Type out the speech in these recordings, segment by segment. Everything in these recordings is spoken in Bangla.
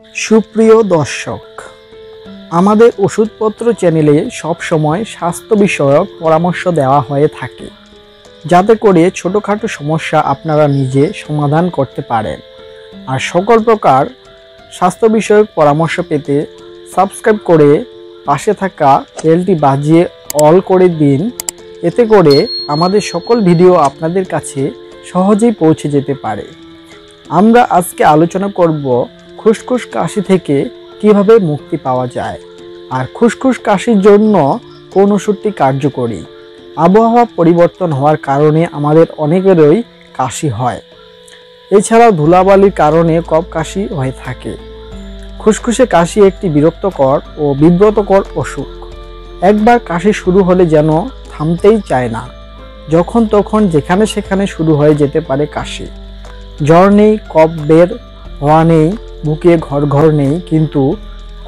সুপ্রিয় দর্শক, আমাদের ওষুধপত্র চ্যানেলে সবসময় স্বাস্থ্য বিষয়ক পরামর্শ দেওয়া হয়ে থাকে, যাতে করে ছোটোখাটো সমস্যা আপনারা নিজে সমাধান করতে পারেন। আর সকল প্রকার স্বাস্থ্য বিষয়ক পরামর্শ পেতে সাবস্ক্রাইব করে পাশে থাকা বেলটি বাজিয়ে অল করে দিন। এতে করে আমাদের সকল ভিডিও আপনাদের কাছে সহজেই পৌঁছে যেতে পারে। আমরা আজকে আলোচনা করব খুসখুস কাশি থেকে কিভাবে মুক্তি পাওয়া যায়, আর খুসখুস কাশির জন্য কোন ওষুধটি কার্যকরী। আবহাওয়া পরিবর্তন হওয়ার কারণে আমাদের অনেকেরই কাশি হয়। এছাড়াও ধুলাবালির কারণে কফ কাশি হয়ে থাকে। খুসখুসে কাশি একটি বিরক্তকর ও বিব্রতকর অসুখ। একবার কাশি শুরু হলে যেন থামতেই চায় না। যখন তখন যেখানে সেখানে শুরু হয়ে যেতে পারে কাশি। জ্বর নেই, কফ বের হওয়া নেই, বুকে ঘর নেই, কিন্তু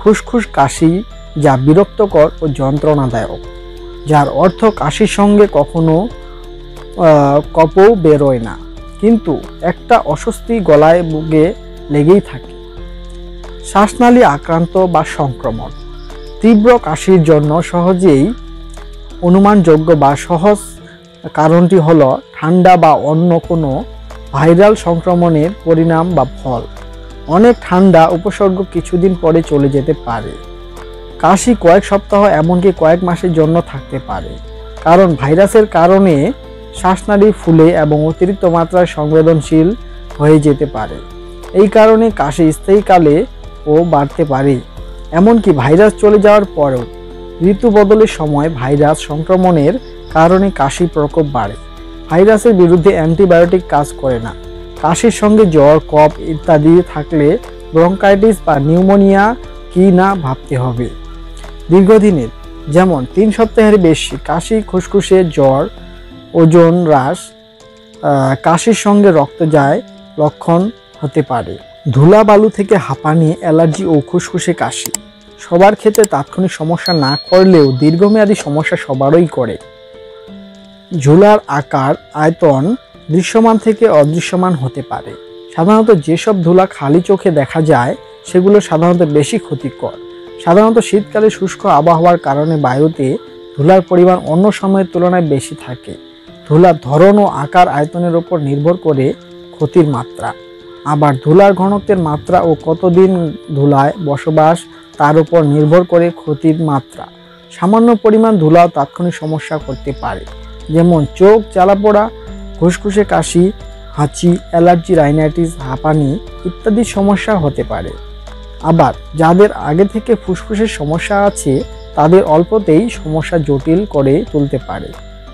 খুসখুস কাশি যা বিরক্তকর ও যন্ত্রণাদায়ক, যার অর্থ কাশির সঙ্গে কখনো কফও বেরোয় না, কিন্তু একটা অস্বস্তি গলায় বুকে লেগেই থাকে। শ্বাসনালী আক্রান্ত বা সংক্রমণ। তীব্র কাশির জন্য সহজেই অনুমানযোগ্য বা সহজ কারণটি হলো ঠান্ডা বা অন্য কোনো ভাইরাল সংক্রমণের পরিণাম বা ফল। অনেক ঠান্ডা উপসর্গ কিছুদিন পরে চলে যেতে পারে। কাশি কয়েক সপ্তাহ এমনকি কয়েক মাসের জন্য থাকতে পারে, কারণ ভাইরাসের কারণে শ্বাসনালী ফুলে এবং অতিরিক্ত মাত্রায় সংবেদনশীল হয়ে যেতে পারে। এই কারণে কাশি স্থায়ীকালে ও বাড়তে পারে, এমনকি ভাইরাস চলে যাওয়ার পরেও। ঋতু বদলের সময় ভাইরাস সংক্রমণের কারণে কাশির প্রকোপ বাড়ে। ভাইরাসের বিরুদ্ধে অ্যান্টিবায়োটিক কাজ করে না। কাশির সঙ্গে জ্বর, কফ ইত্যাদি থাকলে ব্রঙ্কাইটিস বা নিউমোনিয়া কি না ভাবতে হবে। দীর্ঘদিনের, যেমন 3 সপ্তাহের বেশি কাশি, খুসখুসে জ্বর, ওজন হ্রাস, কাশির সঙ্গে রক্ত যায় লক্ষণ হতে পারে। ধুলাবালু থেকে হাঁপানি, অ্যালার্জি ও খুসখুসে কাশি সবার ক্ষেত্রে তাৎক্ষণিক সমস্যা না করলেও দীর্ঘমেয়াদী সমস্যা সবারই করে। ঝুলার আকার, আয়তন দৃশ্যমান থেকে অদৃশ্যমান হতে পারে। সাধারণত যেসব ধুলা খালি চোখে দেখা যায় সেগুলো সাধারণত বেশি ক্ষতিকর। সাধারণত শীতকালে শুষ্ক আবহাওয়ার কারণে বায়ুতে ধুলার পরিমাণ অন্য সময়ের তুলনায় বেশি থাকে। ধুলার ধরন ও আকার আয়তনের উপর নির্ভর করে ক্ষতির মাত্রা। আবার ধুলার ঘনত্বের মাত্রা ও কতদিন ধুলায় বসবাস তার উপর নির্ভর করে ক্ষতির মাত্রা। সামান্য পরিমাণ ধুলাও তাৎক্ষণিক সমস্যা করতে পারে, যেমন চোখ জ্বালা পোড়া, খুসখুসে কাশি, হাঁচি, অ্যালার্জি, রাইনাইটিস, হাঁপানি ইত্যাদি সমস্যা হতে পারে। আবার যাদের আগে থেকে ফুসফুসের সমস্যা আছে তাদের অল্পতেই সমস্যা জটিল করে তুলতে পারে।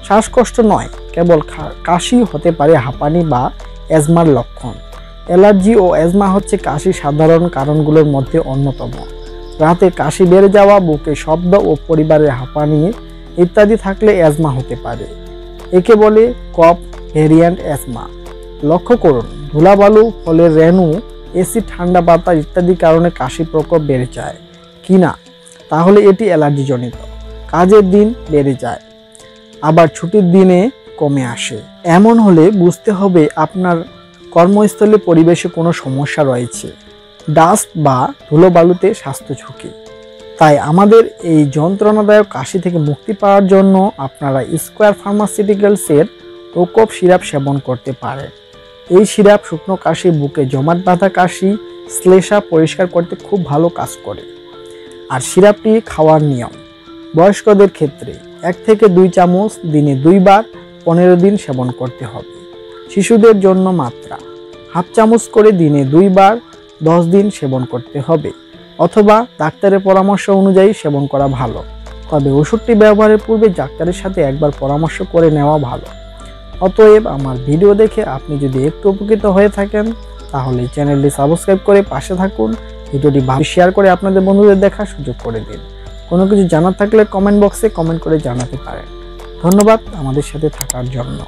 শ্বাসকষ্ট নয়, কেবল কাশি হতে পারে হাঁপানি বা অ্যাজমার লক্ষণ। অ্যালার্জি ও অ্যাজমা হচ্ছে কাশির সাধারণ কারণগুলোর মধ্যে অন্যতম। রাতে কাশি বেড়ে যাওয়া, বুকে শব্দ ও পরিবারের হাঁপানি ইত্যাদি থাকলে অ্যাজমা হতে পারে। একে বলে কফ ভ্যারিয়েন্ট অ্যাজমা। লক্ষ্য করুন, ধুলাবালু, ফলের রেণু, এসিড, ঠান্ডা বাতাস ইত্যাদি কারণে কাশি প্রকোপ বেড়ে যায় কিনা, তাহলে এটি অ্যালার্জি জনিত। কাজের দিন বেড়ে যায়, আবার ছুটির দিনে কমে আসে, এমন হলে বুঝতে হবে আপনার কর্মস্থলে পরিবেশে কোনো সমস্যা রয়েছে। ডাস্ট বা ধুলোবালুতে স্বাস্থ্য ঝুঁকি। তাই আমাদের এই যন্ত্রণাদায়ক কাশি থেকে মুক্তি পাওয়ার জন্য আপনারা স্কোয়ার ফার্মাসিউটিক্যালসের প্রকোপ সিরাপ সেবন করতে পারেন। এই সিরাপ শুকনো কাশি, বুকে জমাট বাঁধা কাশি, শ্লেষ্মা পরিষ্কার করতে খুব ভালো কাজ করে। আর সিরাপটি খাওয়ার নিয়ম: বয়স্কদের ক্ষেত্রে 1 থেকে 2 চামচ দিনে 2 বার 15 দিন সেবন করতে হবে। শিশুদের জন্য মাত্রা হাফ চামচ করে দিনে 2 বার 10 দিন সেবন করতে হবে, অথবা ডাক্তারের পরামর্শ অনুযায়ী সেবন করা ভালো। তবে ওষুধটি ব্যবহারের পূর্বে ডাক্তারের সাথে একবার পরামর্শ করে নেওয়া ভালো। অতএব আমার ভিডিও দেখে আপনি যদি একটু উপকৃত হয়ে থাকেন তাহলে চ্যানেলটি সাবস্ক্রাইব করে পাশে থাকুন। ভিডিওটি শেয়ার করে আপনাদের বন্ধুদের দেখার সুযোগ করে দিন। কোনো কিছু জানার থাকলে কমেন্ট বক্সে কমেন্ট করে জানাতে পারেন। ধন্যবাদ আমাদের সাথে থাকার জন্য।